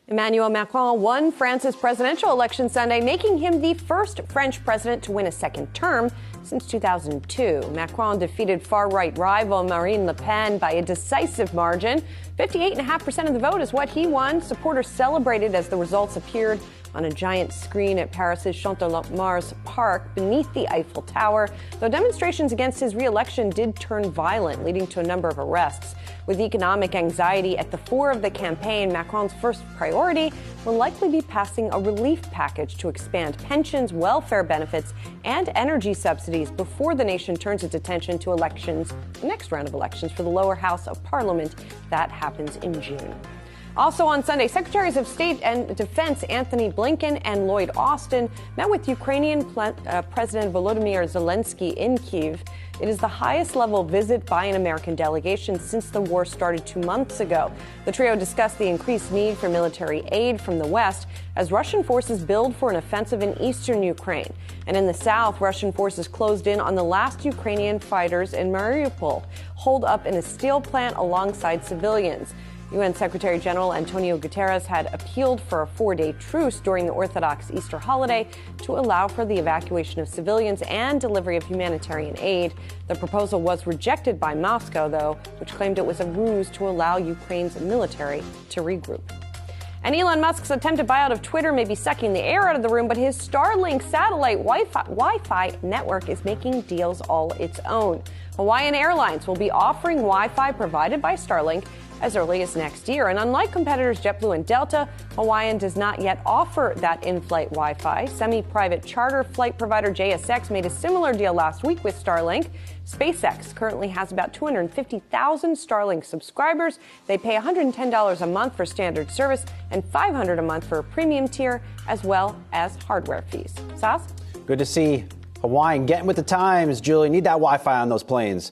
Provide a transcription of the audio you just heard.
Emmanuel Macron won France's presidential election Sunday, making him the first French president to win a second term since 2002. Macron defeated far-right rival Marine Le Pen by a decisive margin. 58.5% of the vote is what he won. Supporters celebrated as the results appeared on a giant screen at Paris's Champ-de-Mars Park beneath the Eiffel Tower, though demonstrations against his re-election did turn violent, leading to a number of arrests. With economic anxiety at the fore of the campaign, Macron's first priority will likely be passing a relief package to expand pensions, welfare benefits, and energy subsidies before the nation turns its attention to elections, the next round of elections for the lower house of parliament. That happens in June. Also on Sunday, Secretaries of State and Defense Antony, Blinken, and Lloyd Austin met with Ukrainian President Volodymyr Zelenskyy in Kyiv. It is the highest-level visit by an American delegation since the war started 2 months ago. The trio discussed the increased need for military aid from the West as Russian forces build for an offensive in eastern Ukraine. And in the south, Russian forces closed in on the last Ukrainian fighters in Mariupol, holed up in a steel plant alongside civilians. UN Secretary General Antonio Guterres had appealed for a 4-day truce during the Orthodox Easter holiday to allow for the evacuation of civilians and delivery of humanitarian aid. The proposal was rejected by Moscow, though, which claimed it was a ruse to allow Ukraine's military to regroup. And Elon Musk's attempted buyout of Twitter may be sucking the air out of the room, but his Starlink satellite Wi-Fi network is making deals all its own. Hawaiian Airlines will be offering Wi-Fi provided by Starlink as early as next year. And unlike competitors JetBlue and Delta, Hawaiian does not yet offer that in-flight Wi-Fi. Semi-private charter flight provider JSX made a similar deal last week with Starlink. SpaceX currently has about 250,000 Starlink subscribers. They pay $110 a month for standard service and $500 a month for a premium tier, as well as hardware fees. Sas? Good to see Hawaiian getting with the times, Julie. Need that Wi-Fi on those planes.